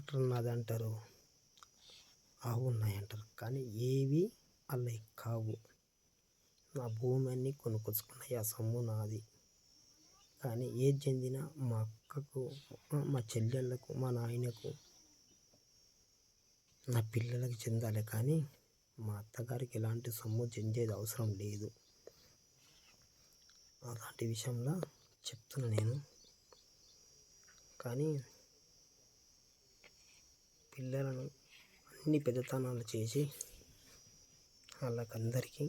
Tractor ఉన్నదంటారు, ఆవు ఉన్నాయంటారు, కానీ ఏవి అలా కావు. నా భూమి అన్నీ కొనుక్కొచ్చుకున్నాయి, ఆ సొమ్ము నాది. కానీ ఏది చెందినా మా అక్కకు, మా చెల్లెళ్ళకు, మా నాయనకు, నా పిల్లలకి చెందాలి. కానీ మా అత్తగారికి ఎలాంటి సొమ్ము చెందేది అవసరం లేదు. అలాంటి విషయంలో చెప్తున్నా నేను. కానీ పిల్లలను అన్ని పెద్దతనాలు చేసి వాళ్ళకందరికీ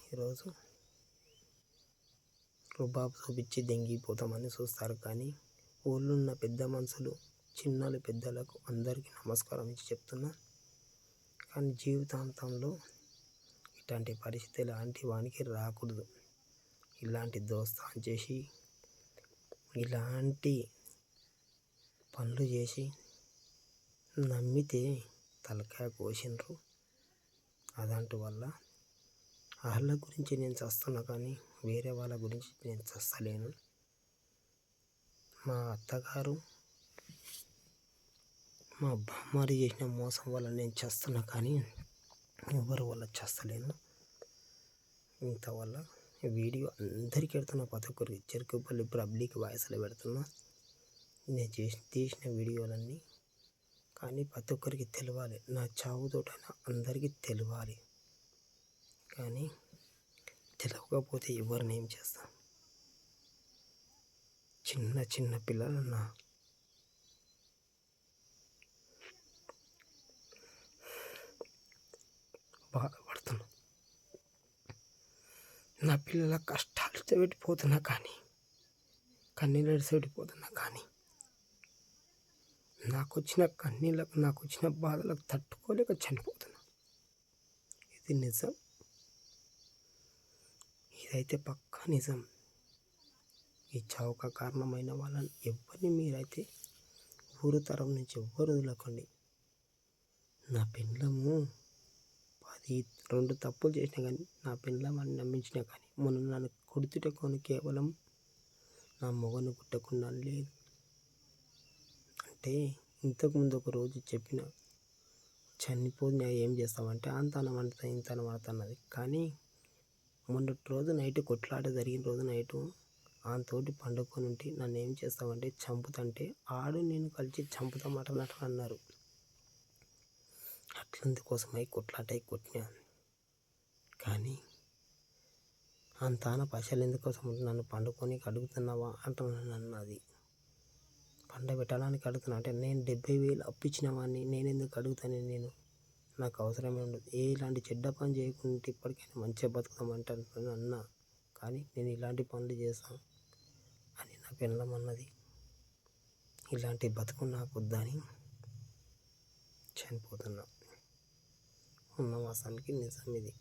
ఈరోజు రుబాబు చూపించి దెంగిపోతామని చూస్తారు. కానీ ఊళ్ళున్న పెద్ద మనుషులు చిన్నలు పెద్దలకు అందరికీ నమస్కారం ఇచ్చి చెప్తున్నా. కానీ జీవితాంతంలో ఇట్లాంటి పరిస్థితి ఎలాంటి వానికి రాకూడదు. ఇలాంటి దోస్తాను చేసి ఇలాంటి పనులు చేసి నమ్మితే తలకాయ కోసిండ్రు. అదంటు వల్ల వాళ్ళ గురించి నేను చస్తున్నా, కానీ వేరే వాళ్ళ గురించి నేను చస్తలేను. మా అత్తగారు, మా బామ్మారి చేసిన మోసం వల్ల నేను చస్తున్నా, కానీ ఎవరి వల్ల చస్తలేను. ఇంతవల్ల ఈ వీడియో అందరికీ పెడుతున్నా, ప్రతి ఒక్కరికి చెరుకుపల్లి పబ్లిక్ వాయిస్లో పెడుతున్నా నేను తీసిన వీడియోలన్నీ. కానీ ప్రతి ఒక్కరికి తెలియాలి, నా చావుతోటైనా అందరికీ తెలియాలి. కానీ తెలియకపోతే ఎవరిని ఏం చేస్తాం? చిన్న చిన్న పిల్లలన్నా బాధపడుతున్నా. నా పిల్లల కష్టాలు పెట్టిపోతున్నా, కానీ కన్నీళ్ళు పెట్టిపోతున్నా, కానీ నాకు వచ్చిన కన్నీళ్ళకు, నాకు వచ్చిన బాధలకు తట్టుకోలేక చనిపోతున్నా. ఇది నిజం, ఇదైతే పక్కా నిజం. ఈ చావుక కారణమైన వాళ్ళని ఎవరిని మీరైతే ఊరు తరం నుంచి ఎవ్వరు వదలకండి. నా పెళ్ళము 2 తప్పులు చేసినా కానీ నా పెళ్ళమని నమ్మించినా కానీ మొన్న నన్ను కొడుతుటే కొని కేవలం నా మొగను కుట్టకుండా లేదు. అంటే ఇంతకుముందు ఒక రోజు చెప్పిన, చనిపోయినా ఏం చేస్తామంటే అంతనం అంట ఇంతనం అన్నది. కానీ మొన్నటి రోజు నైట్ కొట్లాట జరిగిన రోజు నైటు ఆతోటి పండుకొని ఉంటే నన్ను ఏం చేస్తామంటే చంపుతంటే ఆడు నేను కలిసి చంపుతామట అన్నారు. అట్లందుకోసమై కొట్లాటై కొట్టినా. కానీ అంతాన పైసలు ఎందుకోసం నన్ను పండుకొని అడుగుతున్నావా అంటున్నాను. అన్నది పండబెట్టడానికి అడుగుతున్నా అంటే నేను 70,000 అప్పించిన వాడిని నేను ఎందుకు అడుగుతాను? నేను నాకు అవసరమే ఉండదు. ఇలాంటి చెడ్డ పని చేయకుంటే ఇప్పటికైనా మంచిగా బతుకుతామంటే అన్నా. కానీ నేను ఇలాంటి పనులు చేస్తాను అని నా పెళ్ళం అన్నది. ఇలాంటి బతుకు నాకు వద్దని చనిపోతున్నా. ఉన్న వాసానికి నిజం ఇది.